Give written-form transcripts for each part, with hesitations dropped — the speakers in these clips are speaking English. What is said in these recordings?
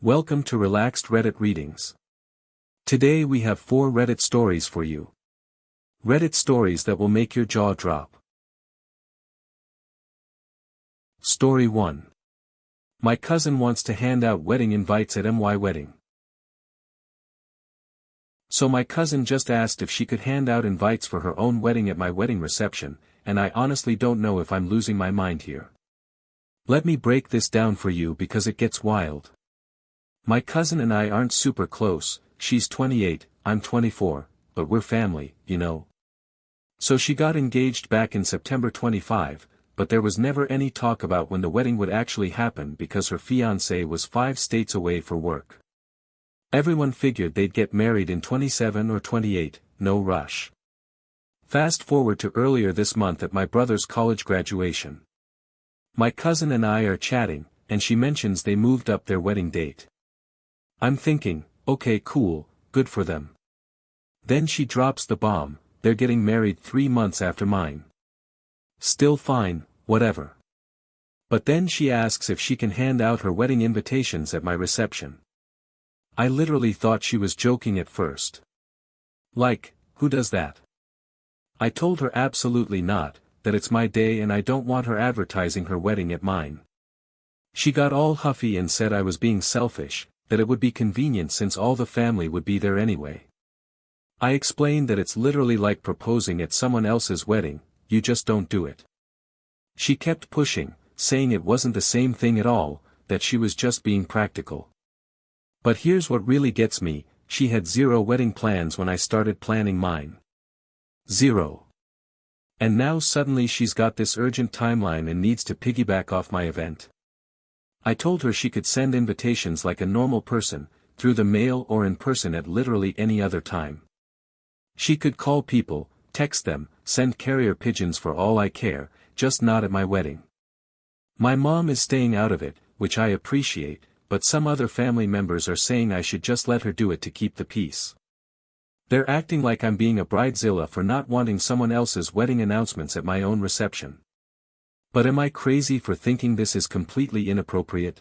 Welcome to Relaxed Reddit Readings. Today we have 4 Reddit stories for you. Reddit stories that will make your jaw drop. Story 1. My cousin wants to hand out wedding invites at my wedding. So my cousin just asked if she could hand out invites for her own wedding at my wedding reception, and I honestly don't know if I'm losing my mind here. Let me break this down for you because it gets wild. My cousin and I aren't super close, she's 28, I'm 24, but we're family, you know. So she got engaged back in September 25, but there was never any talk about when the wedding would actually happen because her fiancé was 5 states away for work. Everyone figured they'd get married in 27 or 28, no rush. Fast forward to earlier this month at my brother's college graduation. My cousin and I are chatting, and she mentions they moved up their wedding date. I'm thinking, okay, cool, good for them. Then she drops the bomb, they're getting married 3 months after mine. Still fine, whatever. But then she asks if she can hand out her wedding invitations at my reception. I literally thought she was joking at first. Like, who does that? I told her absolutely not, that it's my day and I don't want her advertising her wedding at mine. She got all huffy and said I was being selfish, that it would be convenient since all the family would be there anyway. I explained that it's literally like proposing at someone else's wedding, you just don't do it. She kept pushing, saying it wasn't the same thing at all, that she was just being practical. But here's what really gets me, she had 0 wedding plans when I started planning mine. 0. And now suddenly she's got this urgent timeline and needs to piggyback off my event. I told her she could send invitations like a normal person, through the mail or in person at literally any other time. She could call people, text them, send carrier pigeons for all I care, just not at my wedding. My mom is staying out of it, which I appreciate, but some other family members are saying I should just let her do it to keep the peace. They're acting like I'm being a bridezilla for not wanting someone else's wedding announcements at my own reception. But am I crazy for thinking this is completely inappropriate?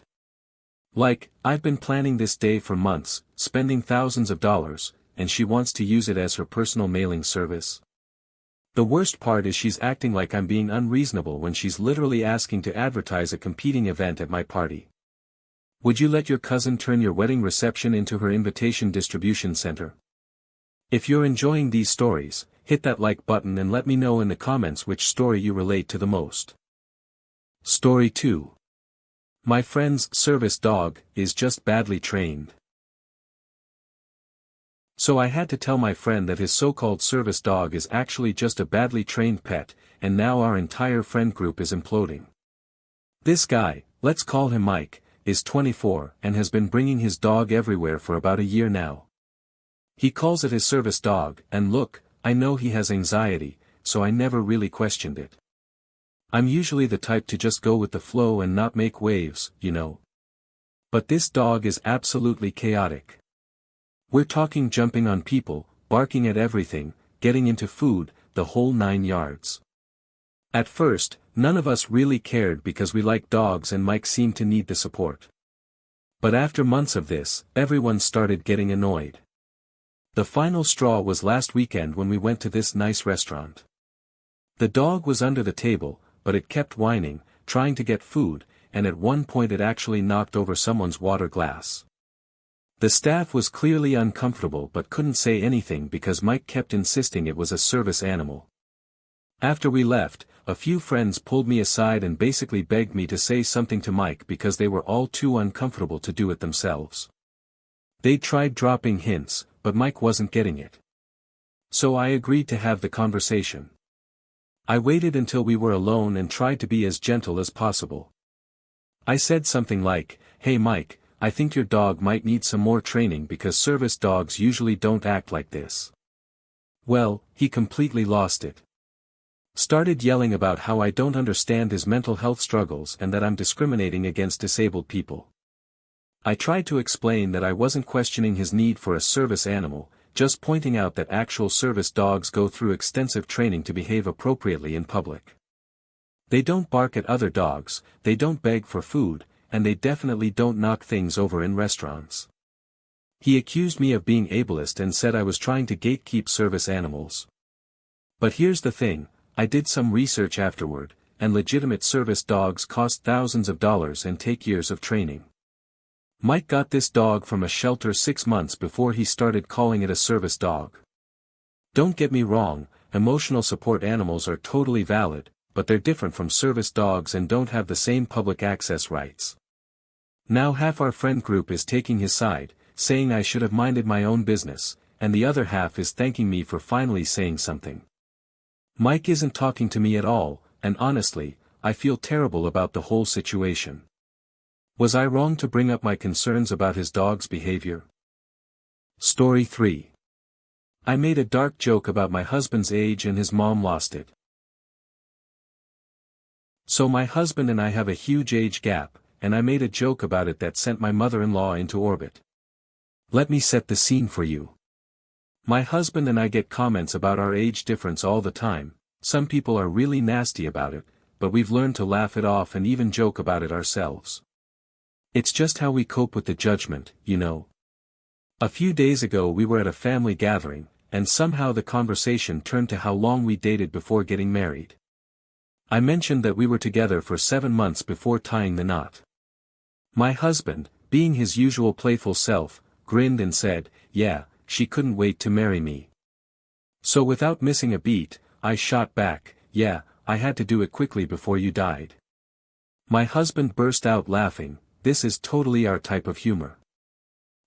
Like, I've been planning this day for months, spending thousands of dollars, and she wants to use it as her personal mailing service. The worst part is she's acting like I'm being unreasonable when she's literally asking to advertise a competing event at my party. Would you let your cousin turn your wedding reception into her invitation distribution center? If you're enjoying these stories, hit that like button and let me know in the comments which story you relate to the most. Story 2. My friend's service dog is just badly trained. So I had to tell my friend that his so-called service dog is actually just a badly trained pet, and now our entire friend group is imploding. This guy, let's call him Mike, is 24 and has been bringing his dog everywhere for about a year now. He calls it his service dog, and look, I know he has anxiety, so I never really questioned it. I'm usually the type to just go with the flow and not make waves, you know. But this dog is absolutely chaotic. We're talking jumping on people, barking at everything, getting into food, the whole 9 yards. At first, none of us really cared because we like dogs and Mike seemed to need the support. But after months of this, everyone started getting annoyed. The final straw was last weekend when we went to this nice restaurant. The dog was under the table, but it kept whining, trying to get food, and at one point it actually knocked over someone's water glass. The staff was clearly uncomfortable but couldn't say anything because Mike kept insisting it was a service animal. After we left, a few friends pulled me aside and basically begged me to say something to Mike because they were all too uncomfortable to do it themselves. They tried dropping hints, but Mike wasn't getting it. So I agreed to have the conversation. I waited until we were alone and tried to be as gentle as possible. I said something like, "Hey Mike, I think your dog might need some more training because service dogs usually don't act like this." Well, he completely lost it. Started yelling about how I don't understand his mental health struggles and that I'm discriminating against disabled people. I tried to explain that I wasn't questioning his need for a service animal, just pointing out that actual service dogs go through extensive training to behave appropriately in public. They don't bark at other dogs, they don't beg for food, and they definitely don't knock things over in restaurants. He accused me of being ableist and said I was trying to gatekeep service animals. But here's the thing, I did some research afterward, and legitimate service dogs cost thousands of dollars and take years of training. Mike got this dog from a shelter 6 months before he started calling it a service dog. Don't get me wrong, emotional support animals are totally valid, but they're different from service dogs and don't have the same public access rights. Now half our friend group is taking his side, saying I should have minded my own business, and the other half is thanking me for finally saying something. Mike isn't talking to me at all, and honestly, I feel terrible about the whole situation. Was I wrong to bring up my concerns about his dog's behavior? Story 3. I made a dark joke about my husband's age and his mom lost it. So my husband and I have a huge age gap, and I made a joke about it that sent my mother-in-law into orbit. Let me set the scene for you. My husband and I get comments about our age difference all the time. Some people are really nasty about it, but we've learned to laugh it off and even joke about it ourselves. It's just how we cope with the judgment, you know. A few days ago we were at a family gathering, and somehow the conversation turned to how long we dated before getting married. I mentioned that we were together for 7 months before tying the knot. My husband, being his usual playful self, grinned and said, "Yeah, she couldn't wait to marry me." So without missing a beat, I shot back, "Yeah, I had to do it quickly before you died." My husband burst out laughing. This is totally our type of humor.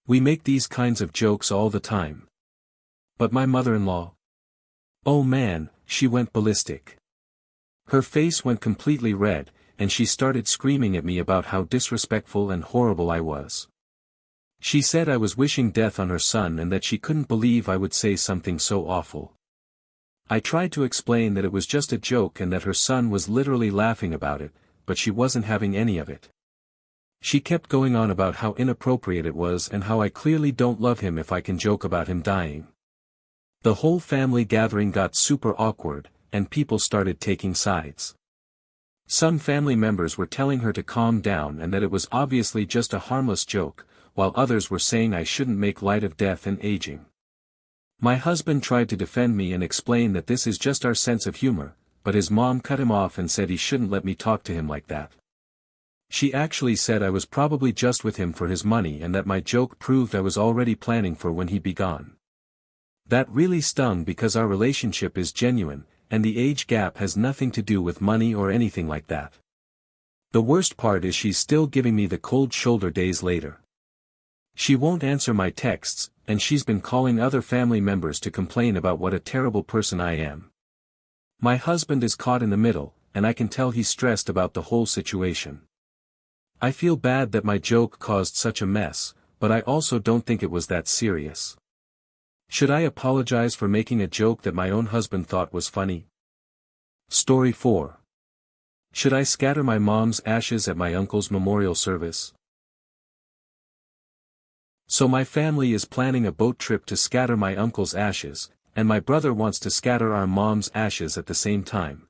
We make these kinds of jokes all the time. But my mother-in-law? Oh man, she went ballistic. Her face went completely red, and she started screaming at me about how disrespectful and horrible I was. She said I was wishing death on her son and that she couldn't believe I would say something so awful. I tried to explain that it was just a joke and that her son was literally laughing about it, but she wasn't having any of it. She kept going on about how inappropriate it was and how I clearly don't love him if I can joke about him dying. The whole family gathering got super awkward, and people started taking sides. Some family members were telling her to calm down and that it was obviously just a harmless joke, while others were saying I shouldn't make light of death and aging. My husband tried to defend me and explain that this is just our sense of humor, but his mom cut him off and said he shouldn't let me talk to him like that. She actually said I was probably just with him for his money and that my joke proved I was already planning for when he'd be gone. That really stung because our relationship is genuine, and the age gap has nothing to do with money or anything like that. The worst part is she's still giving me the cold shoulder days later. She won't answer my texts, and she's been calling other family members to complain about what a terrible person I am. My husband is caught in the middle, and I can tell he's stressed about the whole situation. I feel bad that my joke caused such a mess, but I also don't think it was that serious. Should I apologize for making a joke that my own husband thought was funny? Story 4. Should I scatter my mom's ashes at my uncle's memorial service? So my family is planning a boat trip to scatter my uncle's ashes, and my brother wants to scatter our mom's ashes at the same time.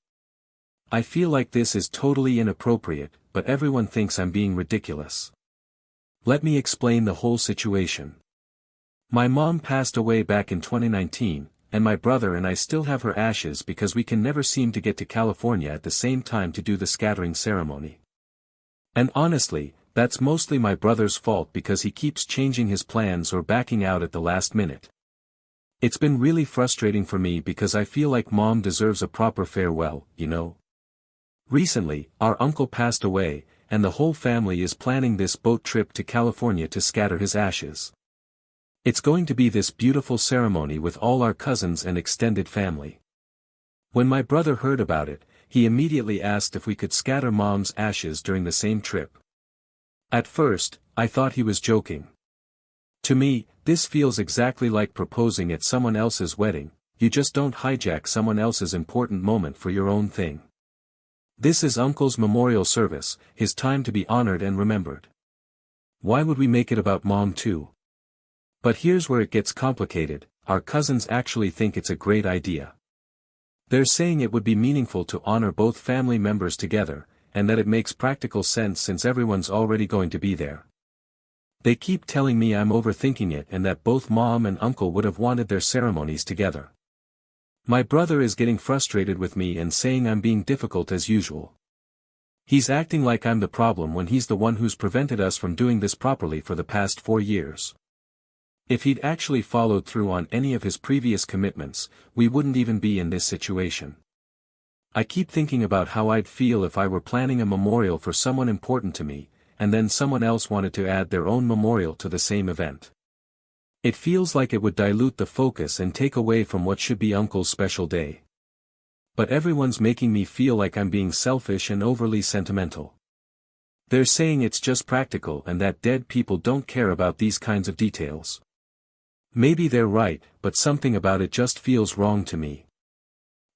I feel like this is totally inappropriate, but everyone thinks I'm being ridiculous. Let me explain the whole situation. My mom passed away back in 2019, and my brother and I still have her ashes because we can never seem to get to California at the same time to do the scattering ceremony. And honestly, that's mostly my brother's fault because he keeps changing his plans or backing out at the last minute. It's been really frustrating for me because I feel like mom deserves a proper farewell, you know. Recently, our uncle passed away, and the whole family is planning this boat trip to California to scatter his ashes. It's going to be this beautiful ceremony with all our cousins and extended family. When my brother heard about it, he immediately asked if we could scatter mom's ashes during the same trip. At first, I thought he was joking. To me, this feels exactly like proposing at someone else's wedding. You just don't hijack someone else's important moment for your own thing. This is Uncle's memorial service, his time to be honored and remembered. Why would we make it about Mom too? But here's where it gets complicated. Our cousins actually think it's a great idea. They're saying it would be meaningful to honor both family members together, and that it makes practical sense since everyone's already going to be there. They keep telling me I'm overthinking it and that both mom and uncle would have wanted their ceremonies together. My brother is getting frustrated with me and saying I'm being difficult as usual. He's acting like I'm the problem when he's the one who's prevented us from doing this properly for the past 4 years. If he'd actually followed through on any of his previous commitments, we wouldn't even be in this situation. I keep thinking about how I'd feel if I were planning a memorial for someone important to me, and then someone else wanted to add their own memorial to the same event. It feels like it would dilute the focus and take away from what should be Uncle's special day. But everyone's making me feel like I'm being selfish and overly sentimental. They're saying it's just practical and that dead people don't care about these kinds of details. Maybe they're right, but something about it just feels wrong to me.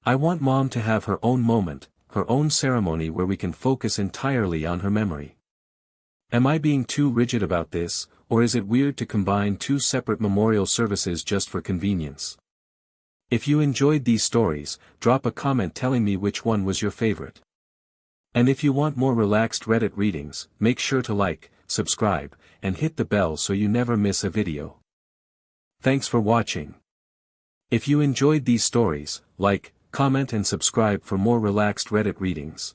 I want Mom to have her own moment, her own ceremony where we can focus entirely on her memory. Am I being too rigid about this, or is it weird to combine 2 separate memorial services just for convenience? If you enjoyed these stories, drop a comment telling me which one was your favorite. And if you want more relaxed Reddit readings, make sure to like, subscribe, and hit the bell so you never miss a video. Thanks for watching. If you enjoyed these stories, like, comment and subscribe for more relaxed Reddit readings.